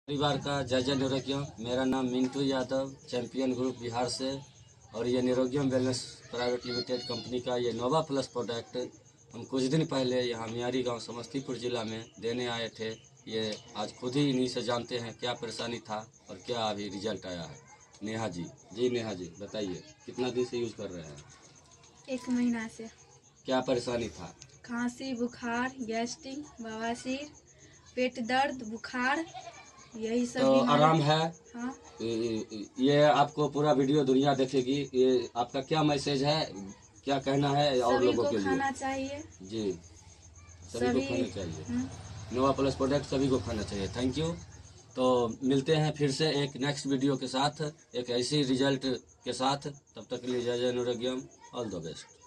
परिवार का जय जय निरोग्यम। मेरा नाम मिंटू यादव, चैंपियन ग्रुप बिहार से। और ये निरोग्यम वेलनेस प्राइवेट लिमिटेड कंपनी का ये नोवा प्लस प्रोडक्ट हम कुछ दिन पहले यहाँ मियारी गांव समस्तीपुर जिला में देने आए थे। ये आज खुद ही इन्हीं से जानते हैं क्या परेशानी था और क्या अभी रिजल्ट आया है। नेहा जी बताइए, कितना दिन से यूज़ कर रहे हैं? 1 महीना से। क्या परेशानी था? खांसी, बुखार, गैस्ट्रिक, बवासीर, पेट दर्द, बुखार, यही सब तो बीमारी। आराम है? हाँ। ये आपको पूरा वीडियो दुनिया देखेगी। ये आपका क्या मैसेज है, क्या कहना है और लोगों के लिए? खाना चाहिए जी, सभी को खाना चाहिए। नोवा प्लस प्रोडक्ट सभी को खाना चाहिए। Thank you. तो मिलते हैं फिर से एक नेक्स्ट वीडियो के साथ, एक ऐसी रिजल्ट के साथ। तब तक के लिए जय जय निरोग्यम। All the best.